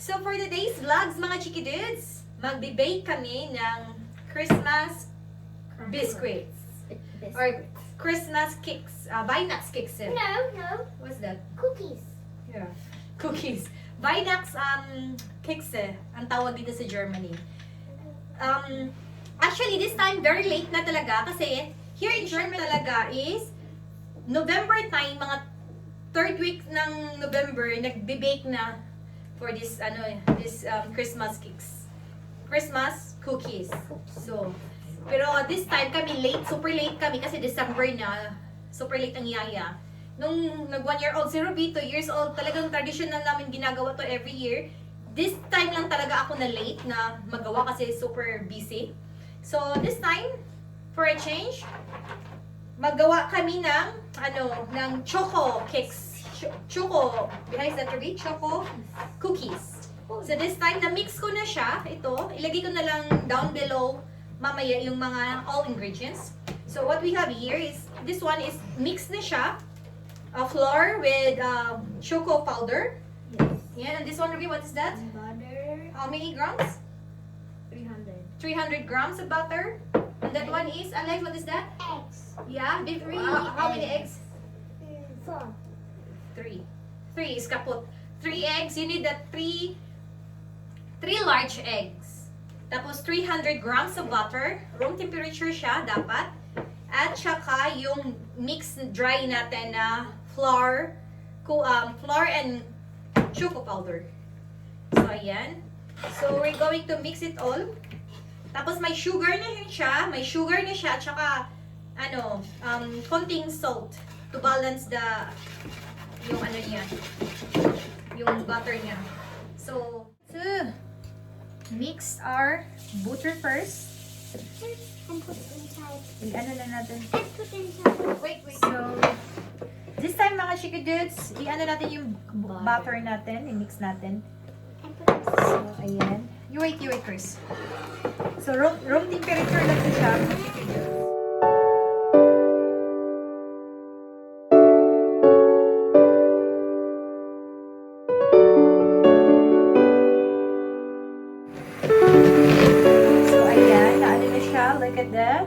So for today's vlogs mga chikidudes, magbe-bake kami ng Christmas biscuits or Christmas cakes, Vinax cakes. No. What's that? Cookies. Yeah, cookies. Vinax cakes ang tawag dito sa Germany. Actually this time very late na talaga kasi here in Germany talaga is November time, mga third week ng November, nagbe-bake na for this Christmas cakes. Christmas cookies. So, pero this time kami late, super late kami kasi December na. Super late ang yaya. Nung nag 1 year old si Ruby, 2 years old, talagang traditional namin ginagawa to every year. This time lang talaga ako na late na magawa kasi super busy. So, this time, for a change, magawa kami ng choco cakes. Choco, behind that Ruby, choco cookies. So this time, na-mix ko na siya. Ito, ilagay ko na lang down below mamaya yung mga all ingredients. So what we have here is, this one is mixed na siya. Flour with choco powder. Yes. Yeah, and this one, Ruby, what is that? Butter. How many grams? 300. 300 grams of butter. And that one is, Alex, what is that? Eggs. Yeah, how many eggs? 4. 3. 3 is kaput. 3 eggs, you need that 3 large eggs. Tapos 300 grams of butter. Room temperature siya dapat. At saka yung mix dry natin na flour and choco powder. So ayan. So we're going to mix it all. Tapos may sugar na yun siya. May sugar na siya. At saka konting salt to balance yung butter niya. So mix our butter first. And put it inside. Na natin. And put it inside. Wait. So, this time mga chikidudes, natin yung butter natin, i-mix natin. And put it inside. So, ayan. You wait first. So, room temperature lang siya, mga chikidudes. Look at that.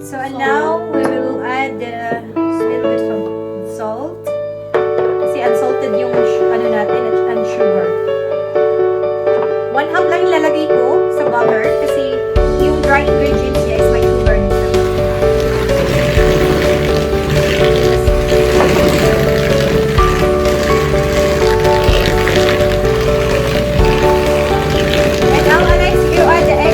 So and now we will add a little bit of salt. Kasi unsalted yung natin at sugar. 1 half lang ilalagay ko sa butter kasi yung dry ingredients niya is may sugar na siya. And now Alex, you add the egg.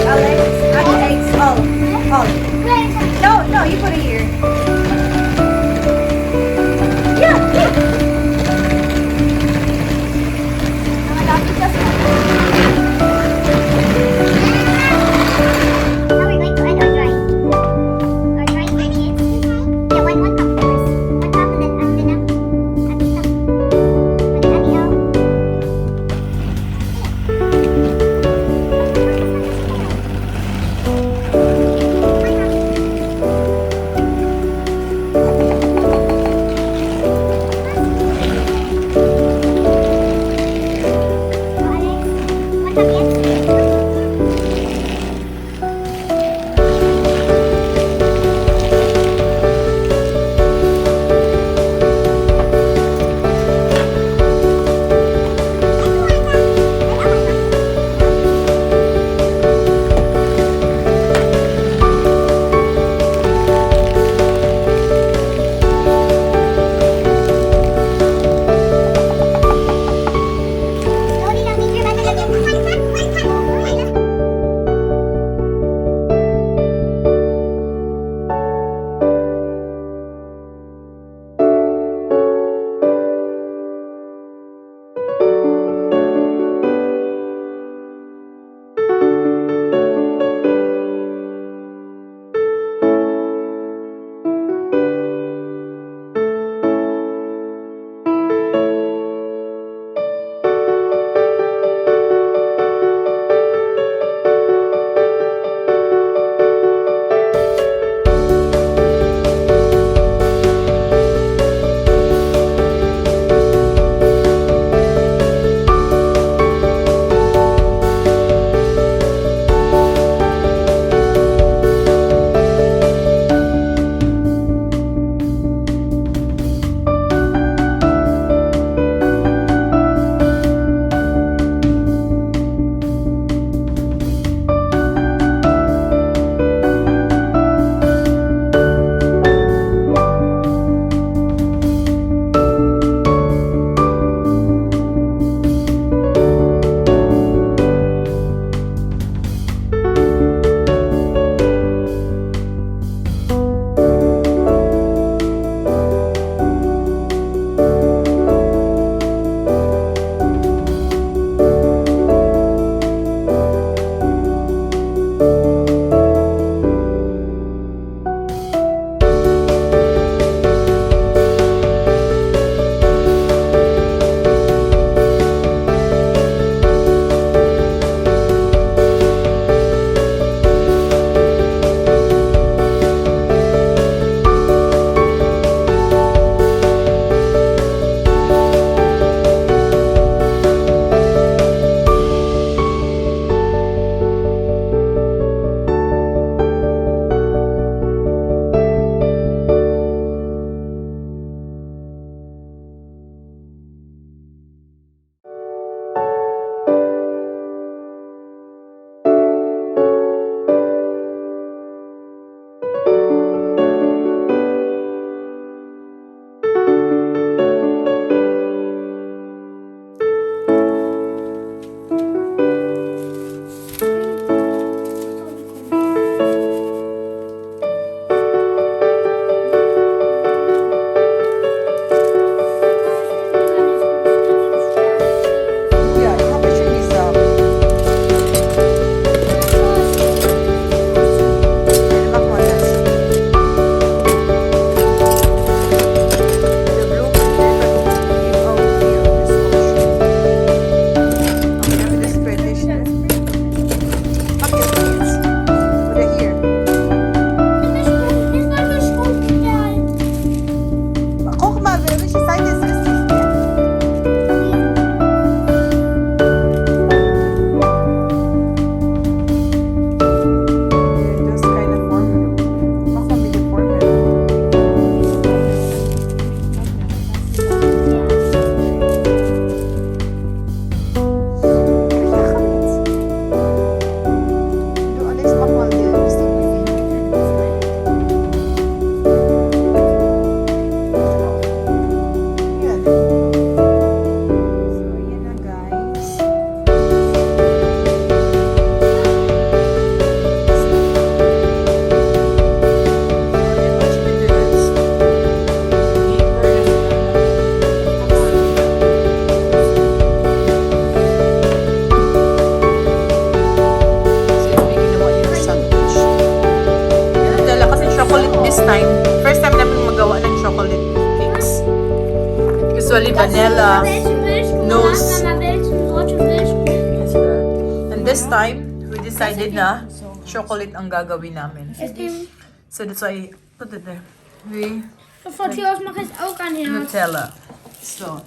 usually vanilla. Nose. Mama, willst du rote Milch? Yes, girl. And this time, we decided na chocolate ang gagawin namin. So that's why I put it there. We Von hier aus mache ich auch ein Herz. Nutella. So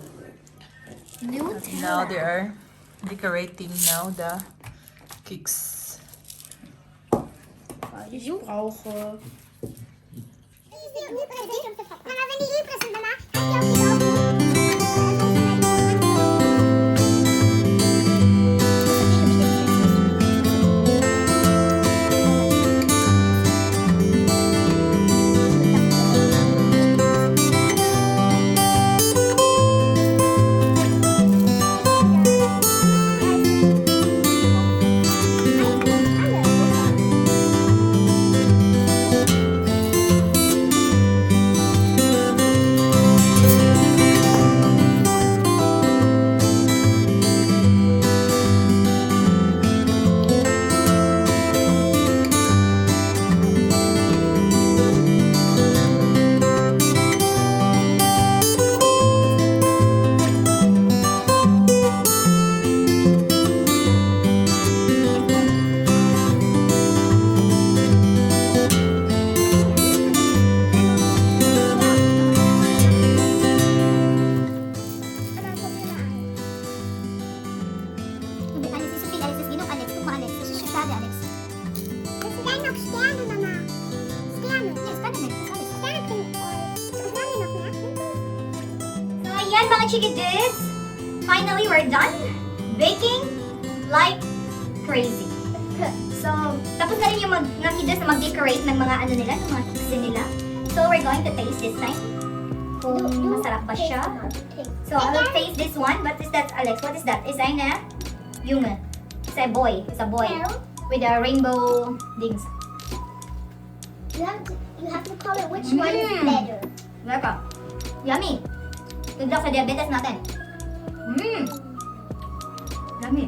now they are decorating now the cakes. Ich brauche. Mama, wenn die übrig sind, Mama, kannst du auch Ayan mga Chikiddos, finally we're done baking like crazy. So, tapos na rin yung mga Kiddos na mag-decorate ng mga ano nila, ng mga cakes nila. So, we're going to taste this time. Kung masarap ba siya. So, I will taste this one. What is that, Alex? What is that? Is eine Junge. It's a boy. It's a boy. With a rainbow things. You have to call it which one is better. Lekker. Yummy. Good luck sa diabetes natin. Yummy.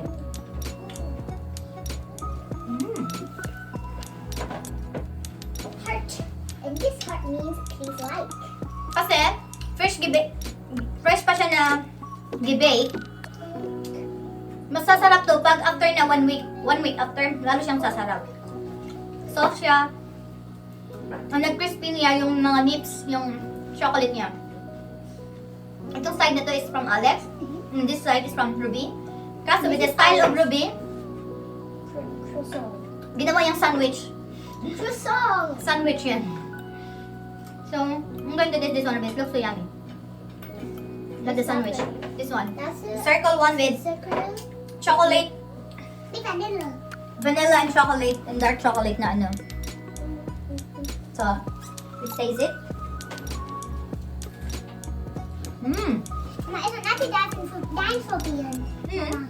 Heart. And this heart means please like. Kasi, fresh pa siya na gibake. Mas sasarap to pag after na 1 week after, lalo siyang sasarap. Soft siya. Ang nag-crispy niya yung mga nips, yung chocolate niya. Itong side na to is from Alex. And this side is from Ruby. Kaso with the style of Ruby, Croissant. ginawa yung sandwich. Croissant. Sandwich yan. So, I'm going to do this one. It looks so yummy. Got the sandwich. This one. That's it. Circle one with Circle. chocolate, Di vanilla. vanilla and chocolate, and dark chocolate na ano. So, let's taste it. Maar is het net die dein probieren?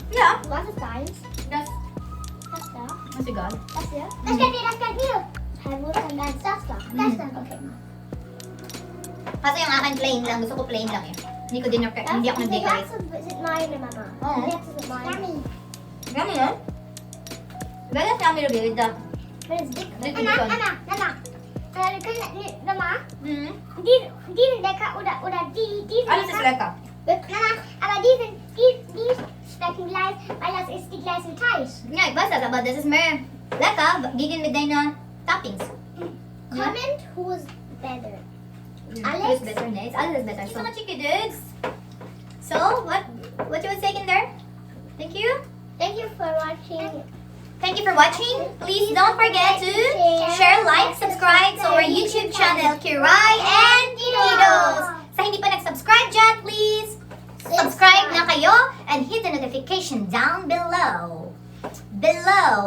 Yeah. Was ist deins? Das, Das da. that's egal. Das hier? Das kann hier, das kann hier. Hey, wo ist denn deins? Das da. Das da. Okay. Kasi yung akin plain lang. Gusto ko plain lang eh. Hindi ako Die nag-decorate. letzte sind meine, Mama. Oh. Die letzte sind meine. Yummy. Yummy yun? Very yummy Ruby with the Wenn es dick Little Anna, bit on. Anna. Mama, Mhm. die sind lecker oder die sind Alles ist lecker. Mama, aber die schmecken gleich, weil das ist die gleiche Teig. Ja, ich weiß das, aber das ist mehr lecker gegen mit deinen Toppings. Comment who's better. Alex? It's better, nice. Alex is better. So much Chikiddos. So, what you was taking there? Thank you. Thank you for watching. Thank you for watching. Please don't forget to share, like, subscribe to our YouTube channel, Kiray and Kiddos. Sa hindi pa nag-subscribe dyan, please subscribe na kayo and hit the notification down below.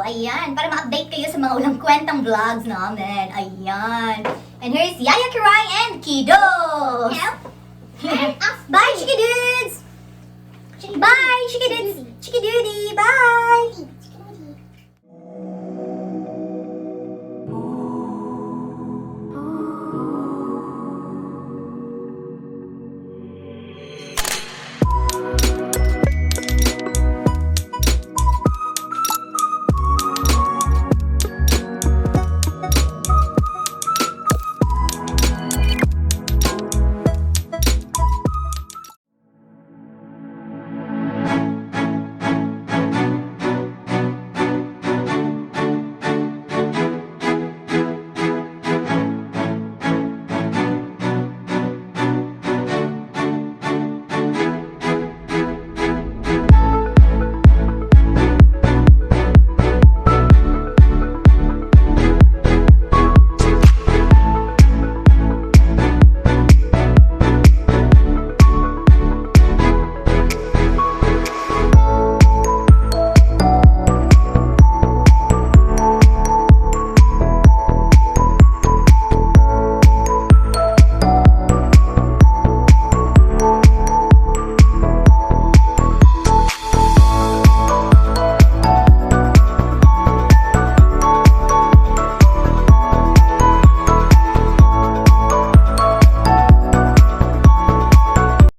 Ayan, para ma-update kayo sa mga ulang kwentang vlogs namin. Ayan. And here's Yaya, Kiray, and Kiddos. Bye, Chikiddos! Bye, Chikiddos! Chikidudi! Bye!